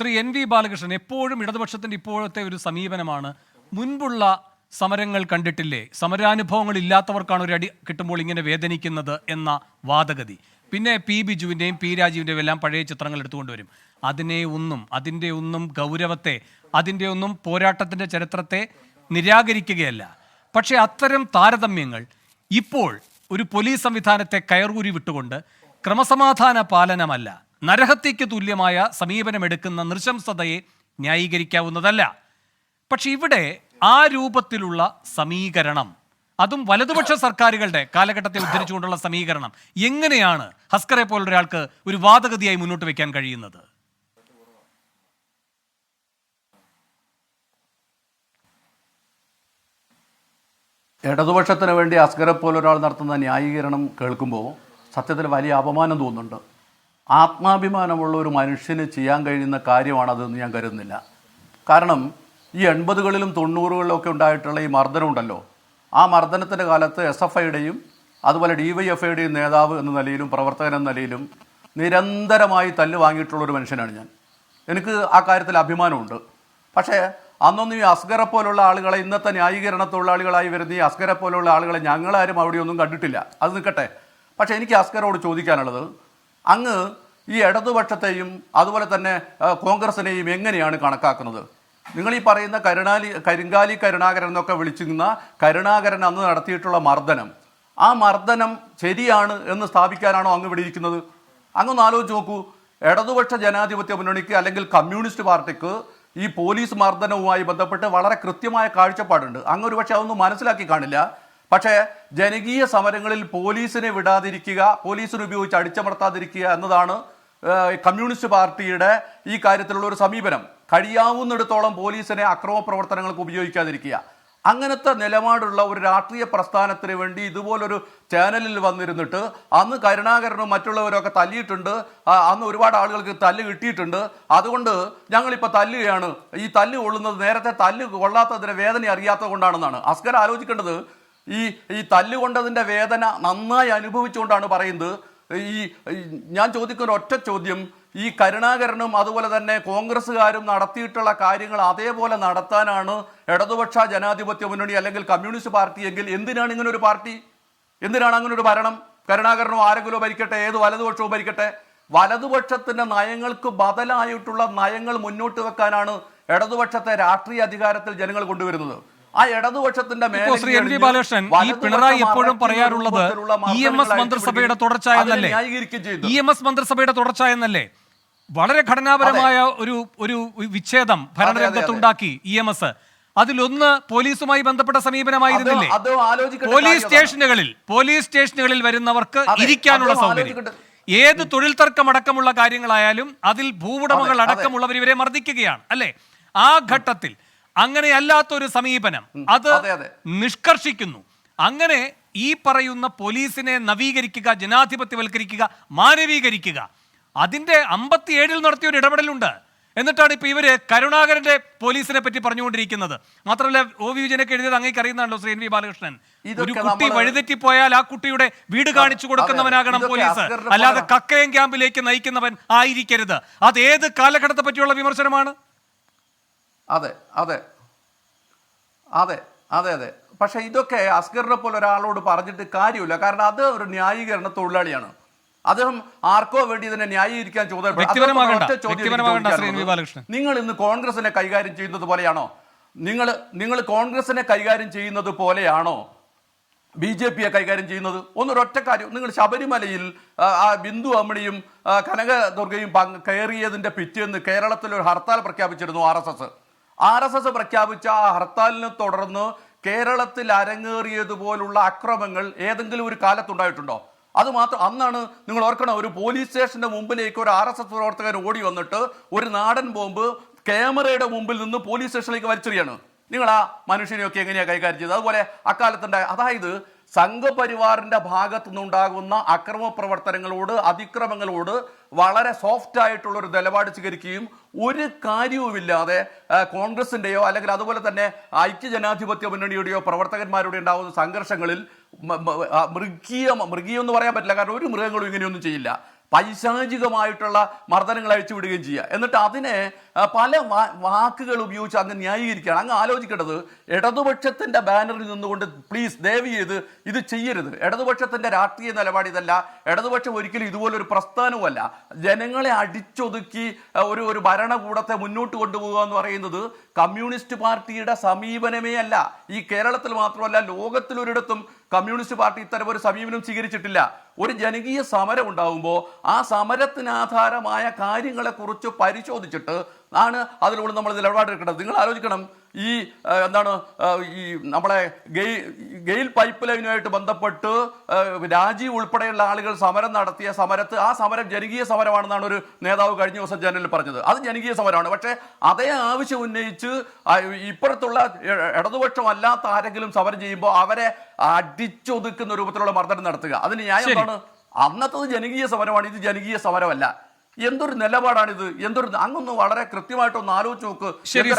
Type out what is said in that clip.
Shri N V Balakrishnan, എപ്പോഴും ഇടതുപക്ഷത്തിന്റെ ഇപ്പോഴത്തെ ഒരു സമീപനമാണ് മുൻപുള്ള സമരങ്ങൾ കണ്ടിട്ടില്ലേ, സമരാനുഭവങ്ങൾ ഇല്ലാത്തവർക്കാണ് ഒരു അടി കിട്ടുമ്പോൾ ഇങ്ങനെ വേദനിക്കുന്നത് എന്ന വാദഗതി. പിന്നെ പി ബിജുവിൻ്റെയും പി രാജീവിൻ്റെയും എല്ലാം പഴയ ചിത്രങ്ങൾ എടുത്തുകൊണ്ടുവരും. അതിൻ്റെ ഒന്നും ഗൗരവത്തെ, അതിൻ്റെ ഒന്നും പോരാട്ടത്തിൻ്റെ ചരിത്രത്തെ നിരാകരിക്കുകയല്ല. പക്ഷേ അത്തരം താരതമ്യങ്ങൾ ഇപ്പോൾ ഒരു പോലീസ് സംവിധാനത്തെ കയറൂരി വിട്ടുകൊണ്ട് ക്രമസമാധാന പാലനമല്ല, നരഹത്യയ്ക്ക് തുല്യമായ സമീപനമെടുക്കുന്ന നൃശംസതയെ ന്യായീകരിക്കാവുന്നതല്ല. പക്ഷെ ഇവിടെ ആ രൂപത്തിലുള്ള സമീകരണം, അതും വലതുപക്ഷ സർക്കാരുകളുടെ കാലഘട്ടത്തെ ഉദ്ധരിച്ചുകൊണ്ടുള്ള സമീകരണം, എങ്ങനെയാണ് ഹസ്കറെ പോലൊരാൾക്ക് ഒരു വാദഗതിയായി മുന്നോട്ട് വയ്ക്കാൻ കഴിയുന്നത്? ഇടതുപക്ഷത്തിന് വേണ്ടി അസ്കറെ പോലൊരാൾ നടത്തുന്ന ന്യായീകരണം കേൾക്കുമ്പോൾ സത്യത്തിൽ വലിയ അപമാനം തോന്നുന്നുണ്ട്. ആത്മാഭിമാനമുള്ള ഒരു മനുഷ്യന് ചെയ്യാൻ കഴിയുന്ന കാര്യമാണതെന്ന് ഞാൻ കരുതുന്നില്ല. കാരണം ഈ 80കളിലും 90കളിലും ഒക്കെ ഉണ്ടായിട്ടുള്ള ഈ മർദ്ദനം ഉണ്ടല്ലോ, ആ മർദ്ദനത്തിൻ്റെ കാലത്ത് SFIയുടെയും അതുപോലെ DYFIയുടെയും നേതാവ് എന്ന നിലയിലും പ്രവർത്തകൻ എന്ന നിലയിലും നിരന്തരമായി തല്ല് വാങ്ങിയിട്ടുള്ളൊരു മനുഷ്യനാണ് ഞാൻ. എനിക്ക് ആ കാര്യത്തിൽ അഭിമാനമുണ്ട്. പക്ഷേ അന്നൊന്നും ഈ അസ്കറെ പോലുള്ള ആളുകളെ, ഇന്നത്തെ ന്യായീകരണ തൊഴിലാളികളായി വരുന്ന ഈ അസ്കറെ പോലുള്ള ആളുകളെ ഞങ്ങളാരും അവിടെയൊന്നും കണ്ടിട്ടില്ല. അത് നിൽക്കട്ടെ. പക്ഷേ എനിക്ക് അസ്കറോട് ചോദിക്കാനുള്ളത്, അങ്ങ് ഈ ഇടതുപക്ഷത്തെയും അതുപോലെ തന്നെ കോൺഗ്രസിനെയും എങ്ങനെയാണ് കണക്കാക്കുന്നത്? നിങ്ങൾ ഈ പറയുന്ന കരിങ്കാലി കരുണാകരൻ എന്നൊക്കെ വിളിച്ചിരുന്ന കരുണാകരൻ അന്ന് നടത്തിയിട്ടുള്ള മർദ്ദനം, ആ മർദ്ദനം ശരിയാണ് എന്ന് സ്ഥാപിക്കാനാണോ അങ്ങ് ഇവിടെ ഇരിക്കുന്നത്? അങ്ങൊന്ന് ആലോചിച്ച് നോക്കൂ. ഇടതുപക്ഷ ജനാധിപത്യ മുന്നണിക്ക് അല്ലെങ്കിൽ കമ്മ്യൂണിസ്റ്റ് പാർട്ടിക്ക് ഈ പോലീസ് മർദ്ദനവുമായി ബന്ധപ്പെട്ട് വളരെ കൃത്യമായ കാഴ്ചപ്പാടുണ്ട്. അങ്ങ് ഒരു പക്ഷേ അതൊന്നും മനസ്സിലാക്കി കാണില്ല. പക്ഷേ ജനകീയ സമരങ്ങളിൽ പോലീസിനെ വിടാതിരിക്കുക, പോലീസിനെ ഉപയോഗിച്ച് അടിച്ചമർത്താതിരിക്കുക എന്നതാണ് കമ്മ്യൂണിസ്റ്റ് പാർട്ടിയുടെ ഈ കാര്യത്തിലുള്ള ഒരു സമീപനം. കഴിയാവുന്നിടത്തോളം പോലീസിനെ അക്രമ പ്രവർത്തനങ്ങൾക്ക് ഉപയോഗിക്കാതിരിക്കുക. അങ്ങനത്തെ നിലപാടുള്ള ഒരു രാഷ്ട്രീയ പ്രസ്ഥാനത്തിന് വേണ്ടി ഇതുപോലൊരു ചാനലിൽ വന്നിരുന്നിട്ട് അന്ന് കരുണാകരനും മറ്റുള്ളവരൊക്കെ തല്ലിയിട്ടുണ്ട്, അന്ന് ഒരുപാട് ആളുകൾക്ക് തല്ല് കിട്ടിയിട്ടുണ്ട്, അതുകൊണ്ട് ഞങ്ങളിപ്പോൾ തല്ലുകയാണ്, ഈ തല്ല് കൊള്ളുന്നത് നേരത്തെ തല്ല് കൊള്ളാത്തതിൻ്റെ വേദന അറിയാത്തത് കൊണ്ടാണെന്നാണ്. അസ്കർ ആലോചിക്കേണ്ടത്. ഈ തല്ലുകൊണ്ടതിൻ്റെ വേദന നന്നായി അനുഭവിച്ചുകൊണ്ടാണ് പറയുന്നത്. ഞാൻ ചോദിക്കുന്ന ഒറ്റ ചോദ്യം, ഈ കരുണാകരനും അതുപോലെ തന്നെ കോൺഗ്രസ്സുകാരും നടത്തിയിട്ടുള്ള കാര്യങ്ങൾ അതേപോലെ നടത്താനാണ് ഇടതുപക്ഷ ജനാധിപത്യ മുന്നണി അല്ലെങ്കിൽ കമ്മ്യൂണിസ്റ്റ് പാർട്ടി എങ്കിൽ എന്തിനാണ് ഇങ്ങനെ ഒരു പാർട്ടി? എന്തിനാണ് അങ്ങനെ ഒരു ഭരണം? കരുണാകരനോ ആരെങ്കിലോ ഭരിക്കട്ടെ, ഏത് വലതുപക്ഷവും ഭരിക്കട്ടെ, വലതുപക്ഷത്തിന്റെ നയങ്ങൾക്ക് ബദലായിട്ടുള്ള നയങ്ങൾ മുന്നോട്ട് വെക്കാനാണ് ഇടതുപക്ഷത്തെ രാഷ്ട്രീയ അധികാരത്തിൽ ജനങ്ങൾ കൊണ്ടുവരുന്നത്. ആ ഇടതുപക്ഷത്തിന്റെ ശ്രീ എൻ വി ബാലകൃഷ്ണൻ, ഈ പിണറായി എപ്പോഴും പറയാറുള്ളത് EMS മന്ത്രിസഭയുടെ തുടർച്ച എന്നല്ലേ? EMS മന്ത്രിസഭയുടെ തുടർച്ച എന്നല്ലേ? വളരെ ഘടനാപരമായ ഒരു വിച്ഛേദം ഭരണരംഗത്തുണ്ടാക്കി EMS. അതിലൊന്ന് പോലീസുമായി ബന്ധപ്പെട്ട സമീപനമായിരുന്നില്ലേ? പോലീസ് സ്റ്റേഷനുകളിൽ വരുന്നവർക്ക് ഇരിക്കാനുള്ള സൗകര്യം, ഏത് തൊഴിൽ തർക്കമടക്കമുള്ള കാര്യങ്ങളായാലും അതിൽ ഭൂവുടമകൾ അടക്കമുള്ളവർ ഇവരെ മർദ്ദിക്കുകയാണ് അല്ലേ? ആ ഘട്ടത്തിൽ അങ്ങനെയല്ലാത്തൊരു സമീപനം അത് നിഷ്കർഷിക്കുന്നു. അങ്ങനെ ഈ പറയുന്ന പോലീസിനെ നവീകരിക്കുക, ജനാധിപത്യവൽക്കരിക്കുക, മാനവീകരിക്കുക, അതിന്റെ 57-ൽ നടത്തിയ ഒരു ഇടപെടലുണ്ട്. എന്നിട്ടാണ് ഇപ്പൊ ഇവര് കരുണാകരന്റെ പോലീസിനെ പറ്റി പറഞ്ഞുകൊണ്ടിരിക്കുന്നത്. മാത്രമല്ല, OV വിജയനൊക്കെ എഴുതിയത് അങ്ങേക്ക് അറിയുന്നതാണല്ലോ ശ്രീ എൻ വി ബാലകൃഷ്ണൻ. ഒരു കുട്ടി വഴിതെറ്റിപ്പോയാൽ ആ കുട്ടിയുടെ വീട് കാണിച്ചു കൊടുക്കുന്നവനാകണം പോലീസ്, അല്ലാതെ കക്കയം ക്യാമ്പിലേക്ക് നയിക്കുന്നവൻ ആയിരിക്കരുത്. അത് ഏത് കാലഘട്ടത്തെ പറ്റിയുള്ള വിമർശനമാണ്? അതെ അതെ അതെ അതെ അതെ പക്ഷെ ഇതൊക്കെ അസ്കറിനെ പോലെ ഒരാളോട് പറഞ്ഞിട്ട് കാര്യമില്ല. കാരണം അത് ഒരു ന്യായീകരണ തൊഴിലാളിയാണ്. അദ്ദേഹം ആർക്കോ വേണ്ടി ഇതിനെ ന്യായീകരിക്കാൻ നിങ്ങൾ ഇന്ന് കോൺഗ്രസിനെ കൈകാര്യം ചെയ്യുന്നത് പോലെയാണോ? നിങ്ങൾ കോൺഗ്രസിനെ കൈകാര്യം ചെയ്യുന്നത് പോലെയാണോ BJPയെ കൈകാര്യം ചെയ്യുന്നത്? ഒന്നൊരൊറ്റ കാര്യം, നിങ്ങൾ ശബരിമലയിൽ ആ ബിന്ദു അമ്മിണിയും കനകദുർഗയും കയറിയതിന്റെ പിറ്റേന്ന് കേരളത്തിൽ ഒരു ഹർത്താൽ പ്രഖ്യാപിച്ചിരുന്നു RSS പ്രഖ്യാപിച്ച ആ ഹർത്താലിനെ തുടർന്ന് കേരളത്തിൽ അരങ്ങേറിയതുപോലുള്ള അക്രമങ്ങൾ ഏതെങ്കിലും ഒരു കാലത്തുണ്ടായിട്ടുണ്ടോ? അതുമാത്രം അന്നാണ് നിങ്ങൾ ഓർക്കണം, ഒരു പോലീസ് സ്റ്റേഷന്റെ മുമ്പിലേക്ക് ഒരു RSS പ്രവർത്തകൻ ഓടി വന്നിട്ട് ഒരു നാടൻ ബോംബ് ക്യാമറയുടെ മുമ്പിൽ നിന്ന് പോലീസ് സ്റ്റേഷനിലേക്ക് വലിച്ചെറിയാണ്. നിങ്ങൾ ആ മനുഷ്യനെയൊക്കെ എങ്ങനെയാണ് കൈകാര്യം ചെയ്തത്? അതുപോലെ അക്കാലത്തുണ്ടായ, അതായത് സംഘപരിവാറിന്റെ ഭാഗത്തു നിന്നുണ്ടാകുന്ന അക്രമ പ്രവർത്തനങ്ങളോട്, അതിക്രമങ്ങളോട് വളരെ സോഫ്റ്റ് ആയിട്ടുള്ള ഒരു നിലപാട് സ്വീകരിക്കുകയും ഒരു കാര്യവുമില്ലാതെ കോൺഗ്രസിന്റെയോ അല്ലെങ്കിൽ അതുപോലെ തന്നെ ഐക്യജനാധിപത്യ മുന്നണിയുടെയോ പ്രവർത്തകന്മാരുടെ ഉണ്ടാകുന്ന സംഘർഷങ്ങളിൽ മൃഗീയം എന്ന് പറയാൻ പറ്റില്ല, കാരണം ഒരു മൃഗങ്ങളും ഇങ്ങനെയൊന്നും ചെയ്യില്ല, പൈശാചികമായിട്ടുള്ള മർദ്ദനങ്ങൾ അഴിച്ചു വിടുകയും ചെയ്യുക. എന്നിട്ട് അതിനെ പല വാക്കുകൾ ഉപയോഗിച്ച് അങ്ങ് ന്യായീകരിക്കുകയാണ്. അങ്ങ് ആലോചിക്കേണ്ടത് ഇടതുപക്ഷത്തിന്റെ ബാനറിൽ നിന്നുകൊണ്ട് പ്ലീസ് ദയവ് ചെയ്ത് ഇത് ചെയ്യരുത്. ഇടതുപക്ഷത്തിന്റെ രാഷ്ട്രീയ നിലപാട് ഇതല്ല. ഇടതുപക്ഷം ഒരിക്കലും ഇതുപോലൊരു പ്രസ്ഥാനവുമല്ല. ജനങ്ങളെ അടിച്ചൊതുക്കി ഒരു ഭരണകൂടത്തെ മുന്നോട്ട് കൊണ്ടുപോകുക എന്ന് പറയുന്നത് കമ്മ്യൂണിസ്റ്റ് പാർട്ടിയുടെ സമീപനമേ അല്ല. ഈ കേരളത്തിൽ മാത്രമല്ല, ലോകത്തിലൊരിടത്തും കമ്മ്യൂണിസ്റ്റ് പാർട്ടി ഇത്തരം ഒരു സമീപനം സ്വീകരിച്ചിട്ടില്ല. ഒരു ജനകീയ സമരം ഉണ്ടാകുമ്പോൾ ആ സമരത്തിന് ആധാരമായ കാര്യങ്ങളെക്കുറിച്ച് പരിശോധിച്ചിട്ട് ആണ് അതിലൂടെ നമ്മൾ നിലപാടെടുക്കേണ്ടത്. നിങ്ങൾ ആലോചിക്കണം, ഈ ഈ നമ്മളെ ഗെയിൽ പൈപ്പ് ലൈനുമായിട്ട് ബന്ധപ്പെട്ട് രാജീവ് ഉൾപ്പെടെയുള്ള ആളുകൾ സമരം നടത്തിയ സമരത്ത് ആ സമരം ജനകീയ സമരമാണെന്നാണ് ഒരു നേതാവ് കഴിഞ്ഞ ദിവസം ജനറലിൽ പറഞ്ഞത്. അത് ജനകീയ സമരമാണ്. പക്ഷേ അതേ ആവശ്യം ഉന്നയിച്ച് ഇപ്പുറത്തുള്ള ഇടതുപക്ഷം അല്ലാത്ത ആരെങ്കിലും സമരം ചെയ്യുമ്പോൾ അവരെ അടിച്ചൊതുക്കുന്ന രൂപത്തിലുള്ള മർദ്ദനം നടത്തുക, അതിന് ന്യായം എന്താണ്? അന്നത്തത് ജനകീയ സമരമാണ്, ഇത് ജനകീയ സമരമല്ല. എന്തൊരു നിലപാടാണിത്? അങ്ങൊന്ന് വളരെ കൃത്യമായിട്ടൊന്ന് ആലോചിച്ച് നോക്ക്. ശരി,